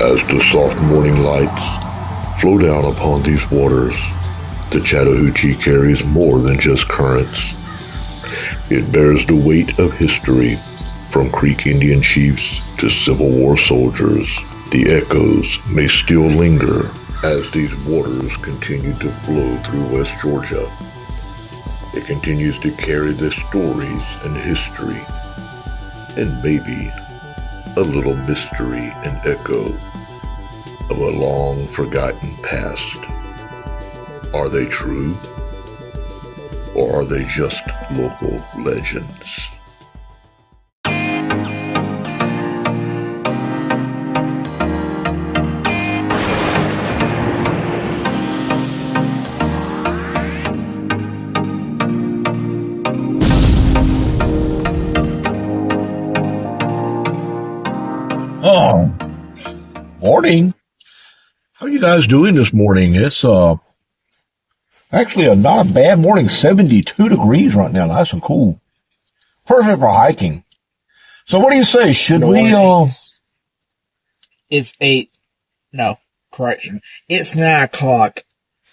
As the soft morning lights flow down upon these waters, the Chattahoochee carries more than just currents. It bears the weight of history, from Creek Indian chiefs to Civil War soldiers. The echoes may still linger as these waters continue to flow through West Georgia. It continues to carry the stories and history, and maybe a little mystery and echo of a long forgotten past. Are they true? Or are they just local legends? Oh, morning. How are you guys doing this morning? It's actually not a bad morning. 72 degrees right now. Nice and cool. Perfect for hiking. So what do you say? Should we It's 8. No, correction. It's 9 o'clock.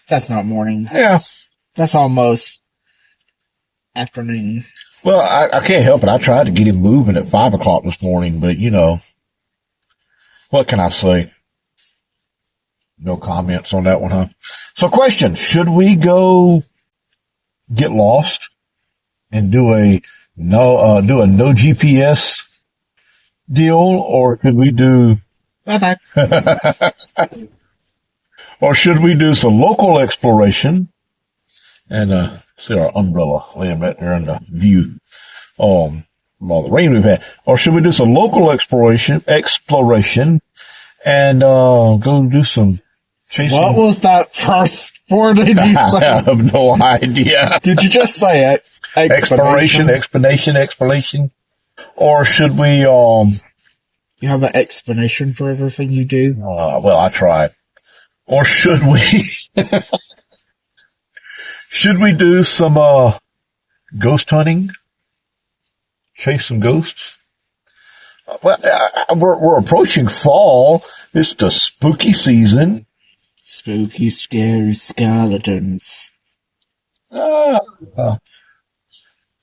That's not morning. Yeah. That's almost afternoon. Well, I can't help it. I tried to get him moving at 5 o'clock this morning, but you know, what can I say? No comments on that one, huh? So question, should we go get lost and do a no GPS deal, or should we do Bye-bye. or should we do some local exploration and see our umbrella laying right there in the view from all the rain we've had, or should we do some local exploration and go do some chasing? What was that first word that you said? I have no idea. Did you just say it? Explanation. Or should we, You have an explanation for everything you do? well, I tried. Or should we, should we do some, ghost hunting? Chase some ghosts? Well, we're approaching fall. It's the spooky season. Spooky, scary skeletons.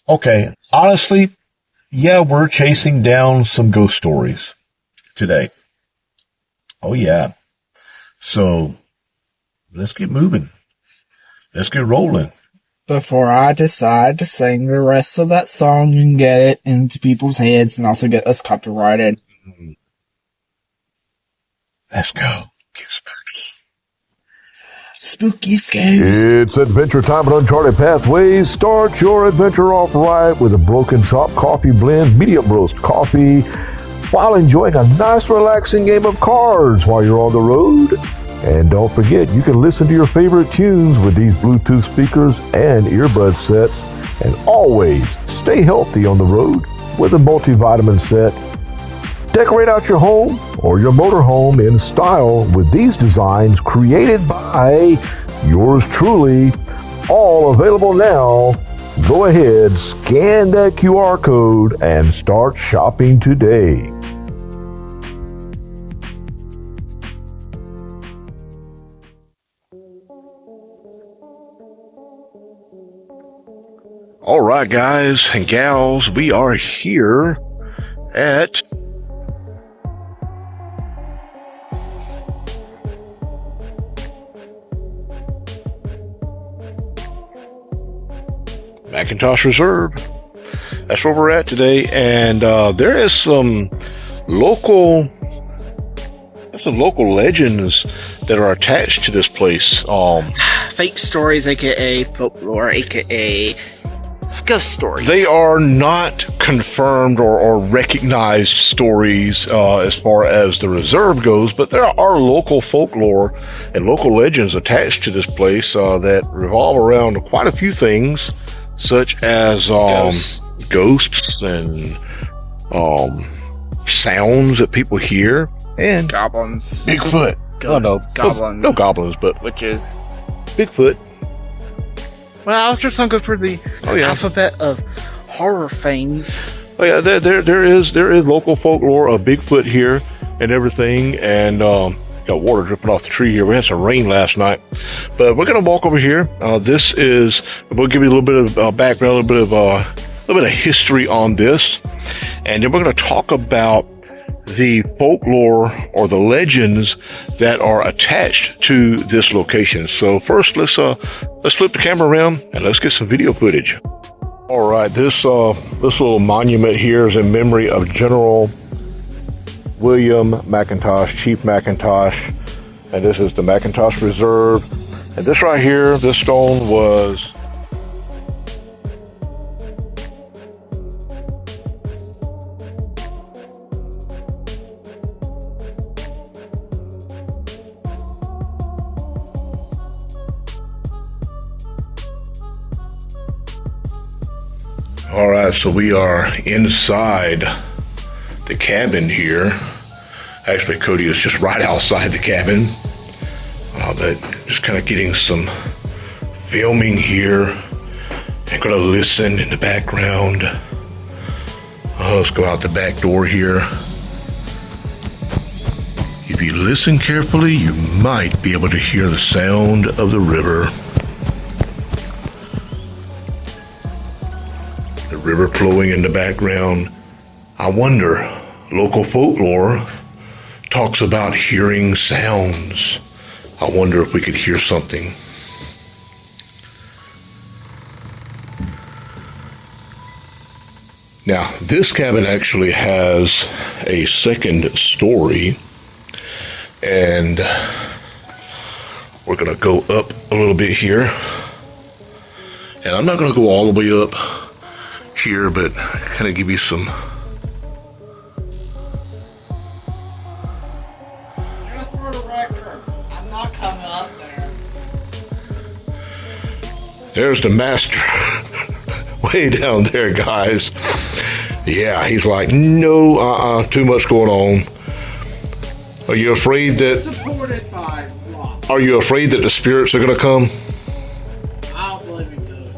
Okay, honestly, yeah, we're chasing down some ghost stories today. Oh, yeah. So, let's get moving. Let's get rolling. Before I decide to sing the rest of that song and get it into people's heads and also get us copyrighted. Let's go. Get spooky. Spooky scares. It's adventure time at Uncharted Pathways. Start your adventure off right with a broken chopped coffee blend, medium roast coffee, while enjoying a nice relaxing game of cards while you're on the road. And don't forget, you can listen to your favorite tunes with these Bluetooth speakers and earbud sets. And always stay healthy on the road with a multivitamin set. Decorate out your home or your motorhome in style with these designs created by yours truly. All available now. Go ahead, scan that QR code and start shopping today. All right, guys and gals, we are here at McIntosh Reserve. That's where we're at today, and there is some local legends that are attached to this place. Fake stories, aka folklore, aka ghost stories. They are not confirmed or recognized stories as far as the reserve goes, but there are local folklore and local legends attached to this place that revolve around quite a few things, such as ghosts and sounds that people hear, and goblins. Bigfoot. Goblins. No goblins, but Witches. Bigfoot. Well, I was just looking for the alphabet of horror things. Oh yeah, there is local folklore of Bigfoot here. and everything, and got water dripping off the tree here. We had some rain last night, but we're gonna walk over here. We'll give you a little bit of background, a little bit of history on this, and then we're gonna talk about the folklore or the legends that are attached to this location. So first, let's flip the camera around and let's get some video footage. All right, this little monument here is in memory of General William McIntosh, Chief McIntosh, and this is the McIntosh Reserve. And this right here, this stone was all right, so we are inside the cabin here. Actually, Cody is just right outside the cabin, but just kind of getting some filming here. I'm gonna listen in the background. Let's go out the back door here. If you listen carefully, you might be able to hear the sound of the river. The river flowing in the background. I wonder, local folklore talks about hearing sounds. I wonder if we could hear something. Now, this cabin actually has a second story, and we're gonna go up a little bit here. And I'm not gonna go all the way up here, but kind of give you some. Just for the record, I'm not coming up there. There's the master way down there, guys. Yeah, he's like, no, too much going on. Are you afraid that? Supported by rock. Are you afraid that the spirits are gonna come? I don't believe in those.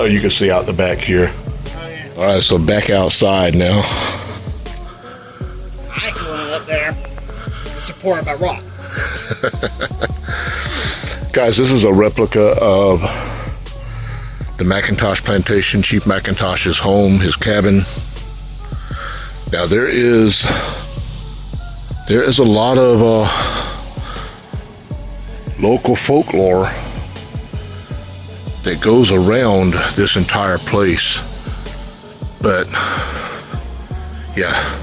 You can see out the back here. Oh, yeah. All right, so back outside now. I ain't going up there. It's supported by rocks. Guys, this is a replica of the McIntosh plantation, Chief McIntosh's home, his cabin. Now there is a lot of local folklore that goes around this entire place. But yeah,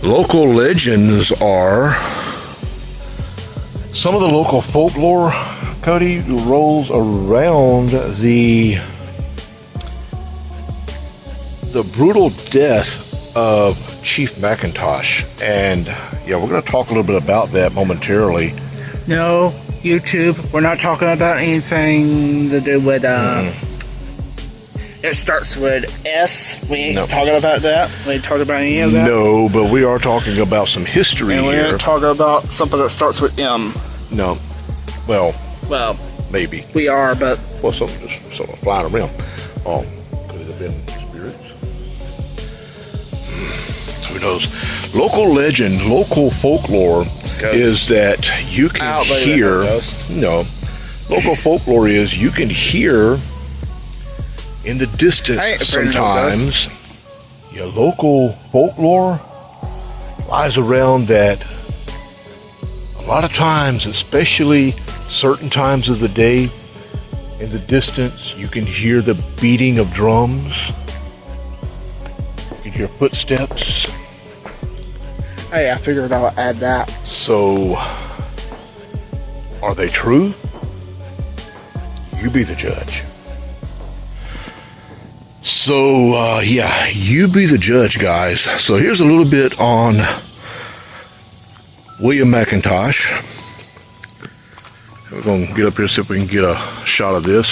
local legends are some of the local folklore, Cody, rolls around the brutal death of Chief McIntosh. And yeah, we're going to talk a little bit about that momentarily. No, YouTube, we're not talking about anything to do with, it starts with S. We ain't talking about that. We ain't talking about any of that. No, but we are talking about some history and here. we're talking about something that starts with M. No. Well, maybe. We are, but... Well, something just sort of flying around. Could it have been spirits? Who knows? Local legend, local folklore is that you can hear... No. Local folklore is you can hear in the distance sometimes. Yeah, local folklore lies around that a lot of times, especially certain times of the day, in the distance you can hear the beating of drums. You can hear footsteps. Hey, I figured I'll add that. So, are they true? You be the judge. So, yeah, you be the judge, guys. So here's a little bit on William McIntosh. We're going to get up here, see if we can get a shot of this.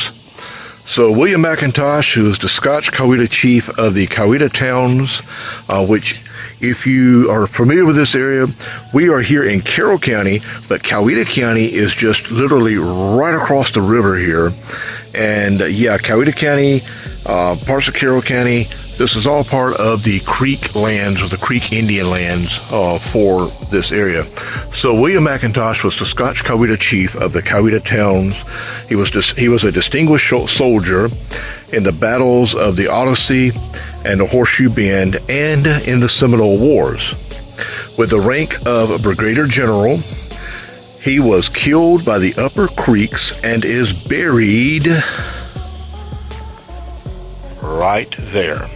So William McIntosh, who is the Scotch Coweta chief of the Coweta towns, which, if you are familiar with this area, we are here in Carroll County, but Coweta County is just literally right across the river here. And yeah, Coweta County parts of Carroll County. This is all part of the Creek lands, or the Creek Indian lands, for this area. So William McIntosh was the Scotch Coweta chief of the Coweta towns. He was a distinguished soldier in the battles of the Odyssey and the Horseshoe Bend, and in the Seminole Wars. With the rank of brigadier general, he was killed by the Upper Creeks and is buried right there.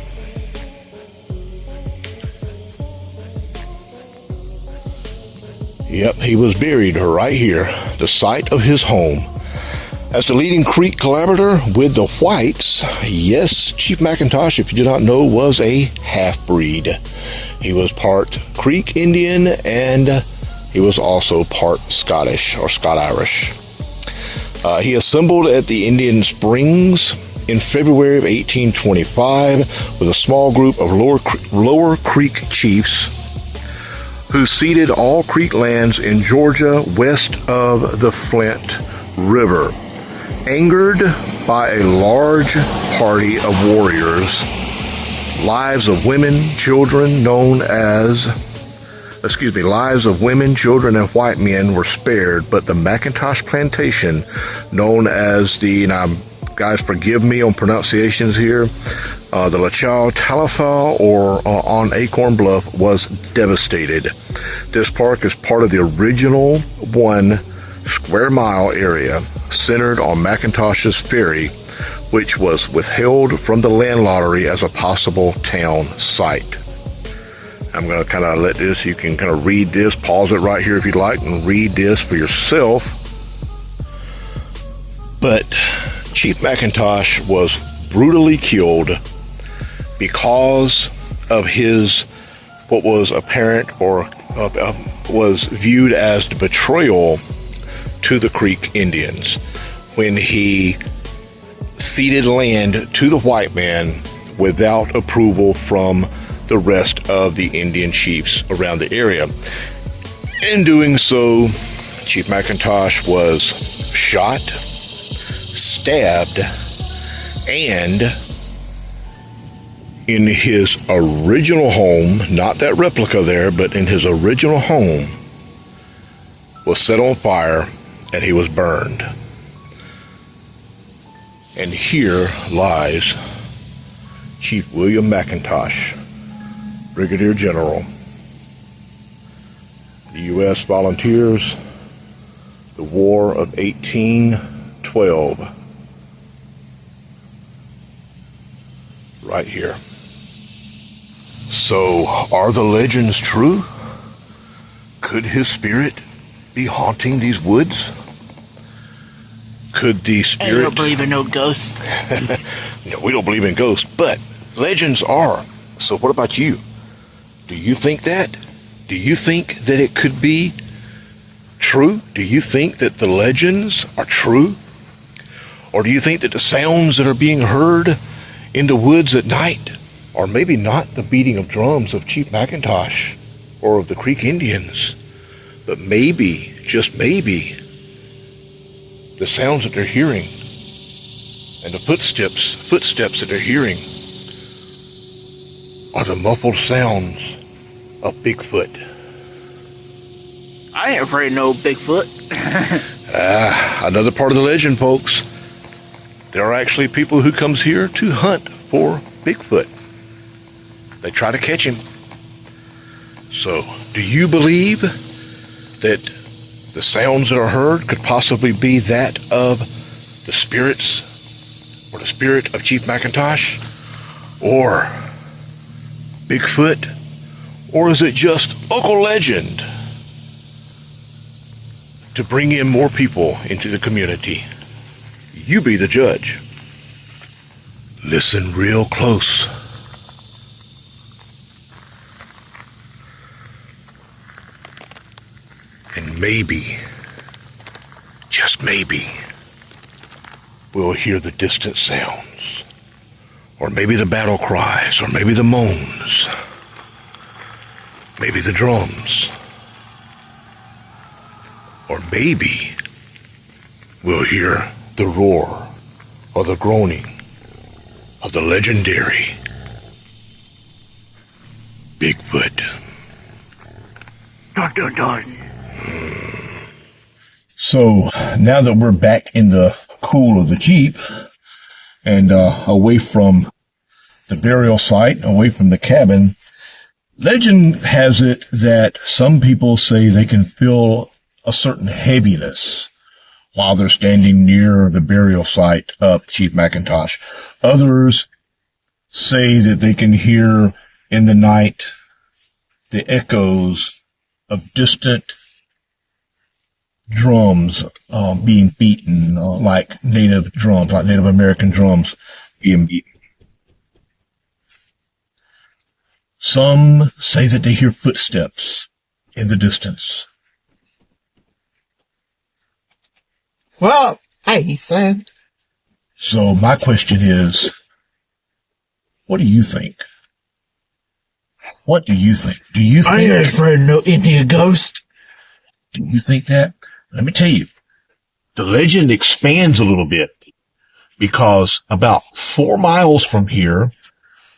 Yep, he was buried right here, the site of his home. As the leading Creek collaborator with the whites, yes, Chief McIntosh, if you do not know, was a half-breed. He was part Creek Indian, and he was also part Scottish, or Scot-Irish. He assembled at the Indian Springs in February of 1825 with a small group of Lower Creek chiefs who ceded all Creek lands in Georgia west of the Flint River. Angered by a large party of warriors, lives of women, children, and white men were spared, but the McIntosh plantation, known as the, now guys forgive me on pronunciations here, the Lachau Talifa, or on Acorn Bluff, was devastated. This park is part of the original 1 square mile area centered on McIntosh's Ferry, which was withheld from the land lottery as a possible town site. I'm going to kind of let this, you can kind of read this, pause it right here if you'd like, and read this for yourself. But Chief McIntosh was brutally killed because of his, what was apparent, or was viewed as the betrayal to the Creek Indians when he ceded land to the white man without approval from the rest of the Indian chiefs around the area. In doing so, Chief McIntosh was shot, stabbed, and in his original home, not that replica there, but in his original home, was set on fire, and he was burned. And here lies Chief William McIntosh, Brigadier General, the U.S. Volunteers, the War of 1812, right here. So, are the legends true? Could his spirit be haunting these woods? Could the spirit... I don't believe in no ghosts. No, we don't believe in ghosts, but legends are. So what about you? Do you think that? Do you think that it could be true? Do you think that the legends are true? Or do you think that the sounds that are being heard in the woods at night are maybe not the beating of drums of Chief McIntosh or of the Creek Indians, but maybe, just maybe, the sounds that they're hearing and the footsteps that they're hearing are the muffled sounds of Bigfoot? I ain't afraid of no Bigfoot. Another part of the legend, folks. There are actually people who comes here to hunt for Bigfoot. They try to catch him. So, do you believe that the sounds that are heard could possibly be that of the spirits, or the spirit of Chief McIntosh, or Bigfoot, or is it just local legend to bring in more people into the community? You be the judge. Listen real close. And maybe, just maybe, we'll hear the distant sounds, or maybe the battle cries, or maybe the moans, maybe the drums, or maybe we'll hear the roar or the groaning of the legendary Bigfoot. Dun, dun, dun. So now that we're back in the cool of the Jeep and away from the burial site, away from the cabin, legend has it that some people say they can feel a certain heaviness while they're standing near the burial site of Chief McIntosh. Others say that they can hear in the night the echoes of distant drums being beaten, like Native drums, like Native American drums being beaten. Some say that they hear footsteps in the distance. Well, he said. So my question is, what do you think? What do you think? Do you think? I ain't afraid of no Indian ghost. Do you think that? Let me tell you, the legend expands a little bit because about 4 miles from here,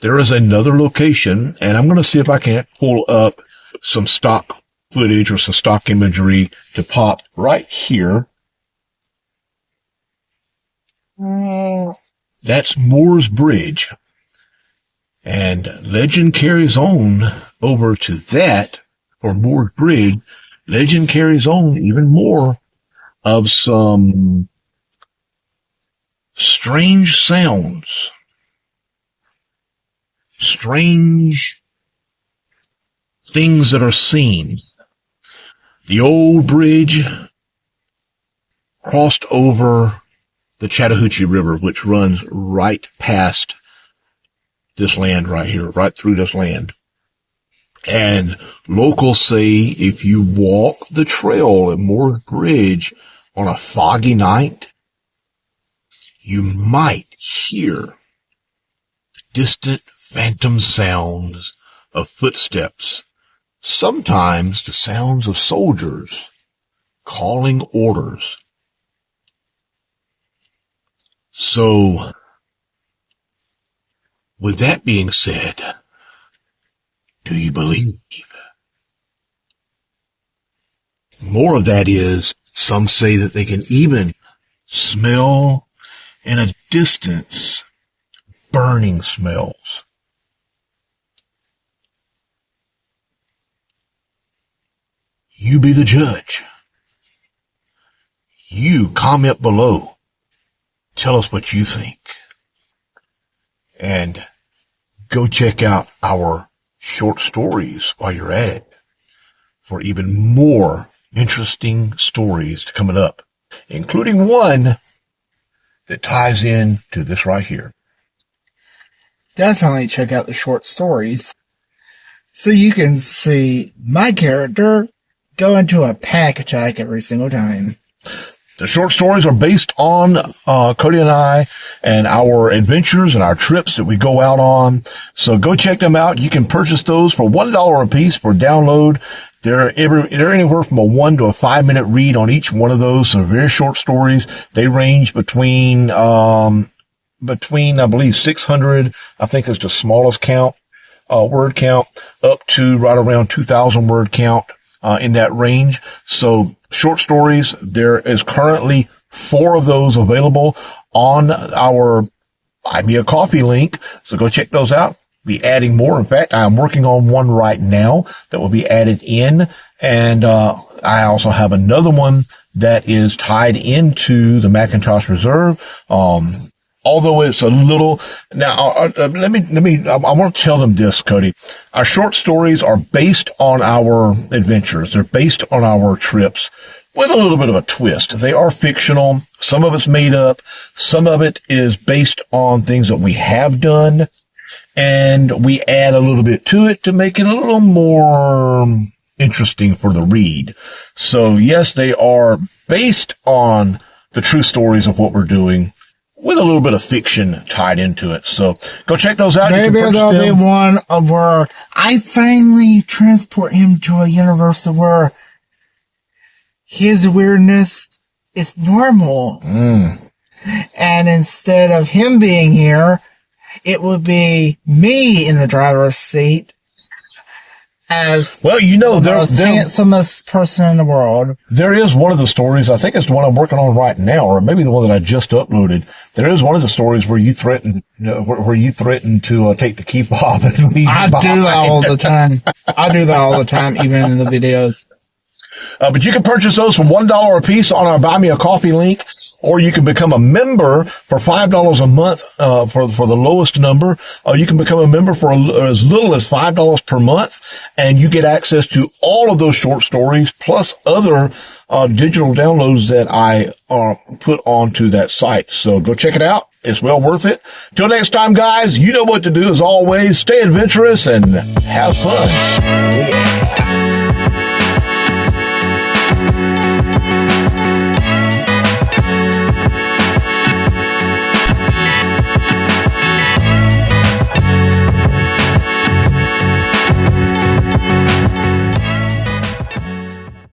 there is another location, and I'm going to see if I can't pull up some stock footage or some stock imagery to pop right here. That's Moore's Bridge. And legend carries on over to that, or Moore's Bridge. Legend carries on even more of some strange sounds, strange things that are seen. The old bridge crossed over the Chattahoochee River, which runs right past this land right here, right through this land. And locals say if you walk the trail at Moore's Bridge on a foggy night, you might hear distant phantom sounds of footsteps, sometimes the sounds of soldiers calling orders. So, with that being said, do you believe? More of that is, some say that they can even smell in a distance burning smells. You be the judge. You comment below. Tell us what you think. And go check out our short stories while you're at it for even more interesting stories coming up, including one that ties in to this right here. Definitely check out the short stories so you can see my character go into a pack attack every single time. The short stories are based on Cody and I and our adventures and our trips that we go out on. So go check them out. You can purchase those for $1 a piece for download. They're anywhere from a 1 to a 5 minute read on each one of those. So very short stories. They range between I believe 600, I think is the smallest count, word count, up to right around 2,000 word count, in that range. So short stories, there is currently 4 of those available on our Buy Me a Coffee link. So go check those out. Be adding more. In fact, I'm working on one right now that will be added in. And, I also have another one that is tied into the Macintosh Reserve. Although it's a little, now, I want to tell them this, Cody. Our short stories are based on our adventures. They're based on our trips with a little bit of a twist. They are fictional. Some of it's made up. Some of it is based on things that we have done. And we add a little bit to it to make it a little more interesting for the read. So yes, they are based on the true stories of what we're doing, with a little bit of fiction tied into it. So go check those out. Maybe there'll be one where I finally transport him to a universe where his weirdness is normal. And instead of him being here, it would be me in the driver's seat as well, you know, the most handsomest person in the world. There is one of the stories, I think it's the one I'm working on right now, or maybe the one that I just uploaded. There is one of the stories where you threaten to take the key fob and leave. I do that all the time. I do that all the time, even in the videos. But you can purchase those for $1 a piece on our Buy Me a Coffee link, or you can become a member for $5 a month for the lowest number. You can become a member for as little as $5 per month, and you get access to all of those short stories plus other digital downloads that I put onto that site. So go check it out. It's well worth it. Till next time, guys, you know what to do as always. Stay adventurous and have fun.